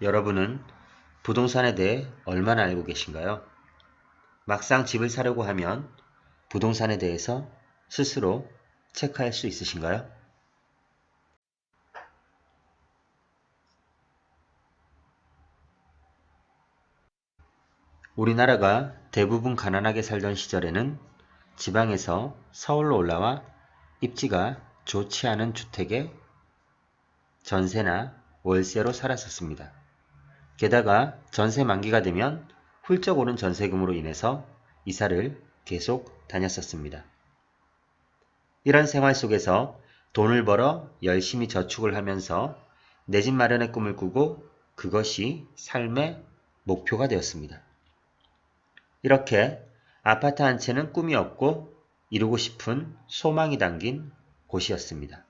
여러분은 부동산에 대해 얼마나 알고 계신가요? 막상 집을 사려고 하면 부동산에 대해서 스스로 체크할 수 있으신가요? 우리나라가 대부분 가난하게 살던 시절에는 지방에서 서울로 올라와 입지가 좋지 않은 주택에 전세나 월세로 살았었습니다. 게다가 전세 만기가 되면 훌쩍 오른 전세금으로 인해서 이사를 계속 다녔었습니다. 이런 생활 속에서 돈을 벌어 열심히 저축을 하면서 내 집 마련의 꿈을 꾸고 그것이 삶의 목표가 되었습니다. 이렇게 아파트 한 채는 꿈이 없고 이루고 싶은 소망이 담긴 곳이었습니다.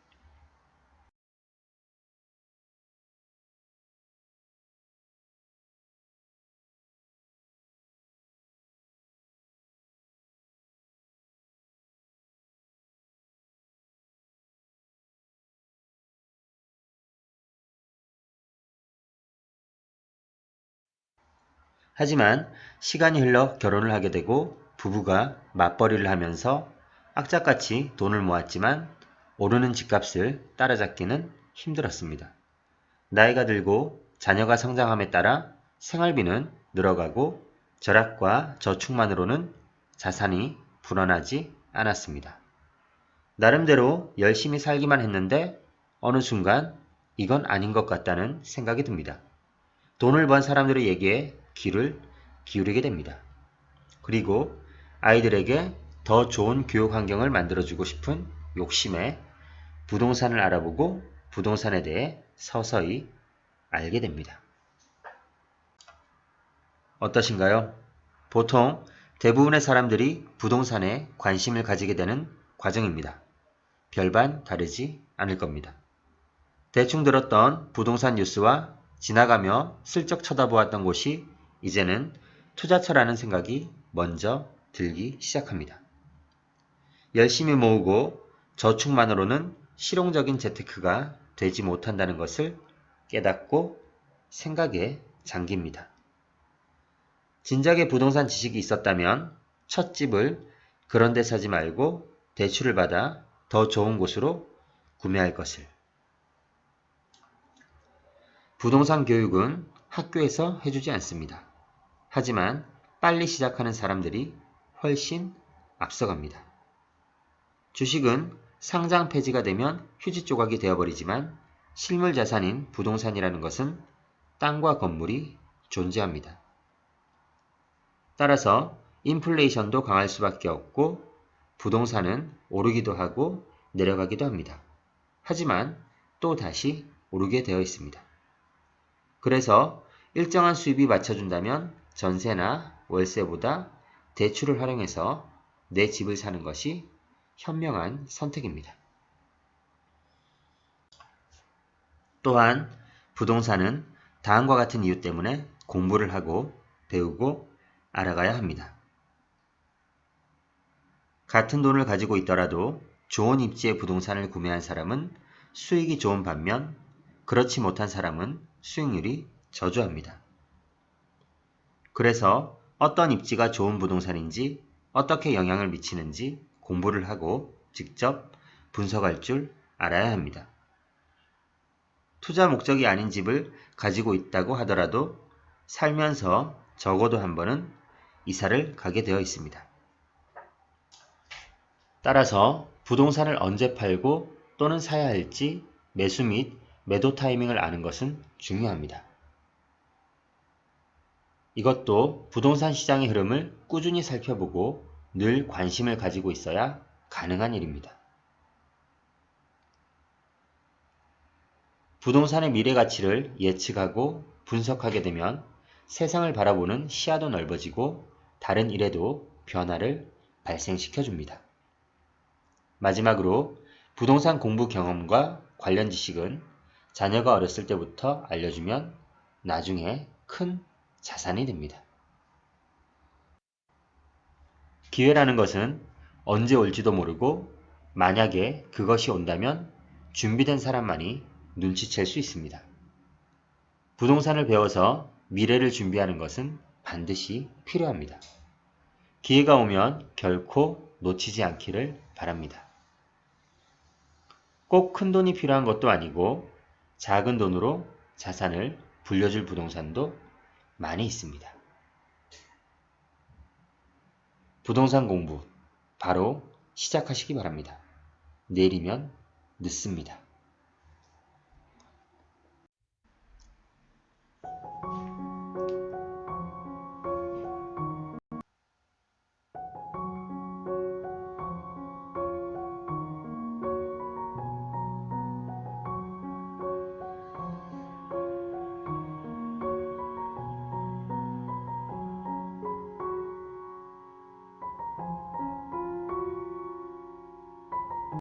하지만 시간이 흘러 결혼을 하게 되고 부부가 맞벌이를 하면서 악착같이 돈을 모았지만 오르는 집값을 따라잡기는 힘들었습니다. 나이가 들고 자녀가 성장함에 따라 생활비는 늘어가고 절약과 저축만으로는 자산이 불어나지 않았습니다. 나름대로 열심히 살기만 했는데 어느 순간 이건 아닌 것 같다는 생각이 듭니다. 돈을 번 사람들의 얘기에 귀를 기울이게 됩니다. 그리고 아이들에게 더 좋은 교육 환경을 만들어주고 싶은 욕심에 부동산을 알아보고 부동산에 대해 서서히 알게 됩니다. 어떠신가요? 보통 대부분의 사람들이 부동산에 관심을 가지게 되는 과정입니다. 별반 다르지 않을 겁니다. 대충 들었던 부동산 뉴스와 지나가며 슬쩍 쳐다보았던 곳이 이제는 투자처라는 생각이 먼저 들기 시작합니다. 열심히 모으고 저축만으로는 실용적인 재테크가 되지 못한다는 것을 깨닫고 생각에 잠깁니다. 진작에 부동산 지식이 있었다면 첫 집을 그런 데 사지 말고 대출을 받아 더 좋은 곳으로 구매할 것을. 부동산 교육은 학교에서 해주지 않습니다. 하지만 빨리 시작하는 사람들이 훨씬 앞서갑니다. 주식은 상장 폐지가 되면 휴지 조각이 되어버리지만 실물 자산인 부동산이라는 것은 땅과 건물이 존재합니다. 따라서 인플레이션도 강할 수밖에 없고 부동산은 오르기도 하고 내려가기도 합니다. 하지만 또 다시 오르게 되어 있습니다. 그래서 일정한 수입이 맞춰준다면 전세나 월세보다 대출을 활용해서 내 집을 사는 것이 현명한 선택입니다. 또한 부동산은 다음과 같은 이유 때문에 공부를 하고 배우고 알아가야 합니다. 같은 돈을 가지고 있더라도 좋은 입지의 부동산을 구매한 사람은 수익이 좋은 반면 그렇지 못한 사람은 수익률이 저조합니다. 그래서 어떤 입지가 좋은 부동산인지 어떻게 영향을 미치는지 공부를 하고 직접 분석할 줄 알아야 합니다. 투자 목적이 아닌 집을 가지고 있다고 하더라도 살면서 적어도 한 번은 이사를 가게 되어 있습니다. 따라서 부동산을 언제 팔고 또는 사야 할지 매수 및 매도 타이밍을 아는 것은 중요합니다. 이것도 부동산 시장의 흐름을 꾸준히 살펴보고 늘 관심을 가지고 있어야 가능한 일입니다. 부동산의 미래 가치를 예측하고 분석하게 되면 세상을 바라보는 시야도 넓어지고 다른 일에도 변화를 발생시켜 줍니다. 마지막으로 부동산 공부 경험과 관련 지식은 자녀가 어렸을 때부터 알려주면 나중에 큰 자산이 됩니다. 기회라는 것은 언제 올지도 모르고 만약에 그것이 온다면 준비된 사람만이 눈치챌 수 있습니다. 부동산을 배워서 미래를 준비하는 것은 반드시 필요합니다. 기회가 오면 결코 놓치지 않기를 바랍니다. 꼭 큰 돈이 필요한 것도 아니고 작은 돈으로 자산을 불려줄 부동산도 많이 있습니다. 부동산 공부 바로 시작하시기 바랍니다. 내일이면 늦습니다.